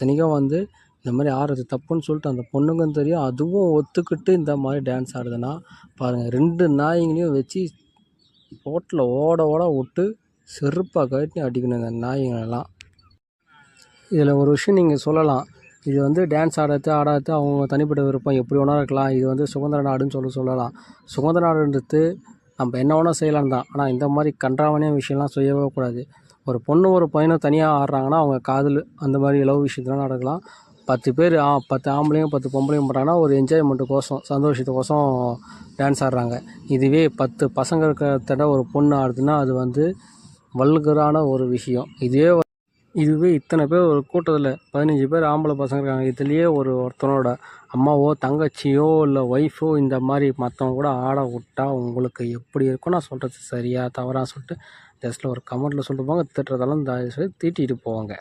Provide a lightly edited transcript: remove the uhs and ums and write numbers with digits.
இத்தனைக்கும் வந்து இந்த மாதிரி ஆடுறது தப்புன்னு சொல்லிட்டு அந்த பொண்ணுக்கும் தெரியும். அதுவும் ஒத்துக்கிட்டு இந்த மாதிரி டான்ஸ் ஆடுதுன்னா பாருங்கள், 2 நாய்ங்களையும் வச்சு ரோட்டில் ஓட ஓட விட்டு செருப்பாக கழட்டி அடிக்கணுங்க நாய்ங்களெல்லாம். இதில் ஒரு விஷயம் நீங்கள் சொல்லலாம், இது வந்து டான்ஸ் ஆடாது அவங்க தனிப்பட்ட விருப்பம், எப்படி வேணா இருக்கலாம், இது வந்து சுதந்திர நாடுன்னு சொல்லலாம். சுதந்திர நாடுன்றது நம்ம என்ன வேணால் செய்யலாம் தான். ஆனால் இந்த மாதிரி கன்றாவணியான விஷயம்லாம் செய்யவே கூடாது. ஒரு பொண்ணு ஒரு பையனும் தனியாக ஆடுறாங்கன்னா அவங்க காதல் அந்த மாதிரி லவ் விஷயத்துலாம் நடக்கலாம். 10 பேர் 10 ஆம்பளையும் 10 பொம்பளையும் பண்ணுறாங்கன்னா ஒரு என்ஜாய்மெண்ட்டுக்கோசம், சந்தோஷத்துக்கோசம் டான்ஸ் ஆடுறாங்க. இதுவே 10 பசங்க இருக்கிற ஒரு பொண்ணு ஆடுதுன்னா அது வந்து வல்கரான ஒரு விஷயம். இதுவே இத்தனை பேர் ஒரு கூட்டத்தில் 15 பேர் ஆம்பளை பசங்க இருக்காங்க. இதுலேயே ஒருத்தனோட அம்மாவோ தங்கச்சியோ இல்லை ஒய்ஃபோ இந்த மாதிரி மற்றவங்க கூட ஆட விட்டா உங்களுக்கு எப்படி இருக்கும்? நான் சொல்கிறது சரியா தவறாக சொல்லிட்டு ஜஸ்ட்டில் ஒரு கமெண்ட்டில் சொல்லிட்டு போங்க. திட்டுறதெல்லாம் தயவுசெய்து தீட்டிட்டு போவாங்க.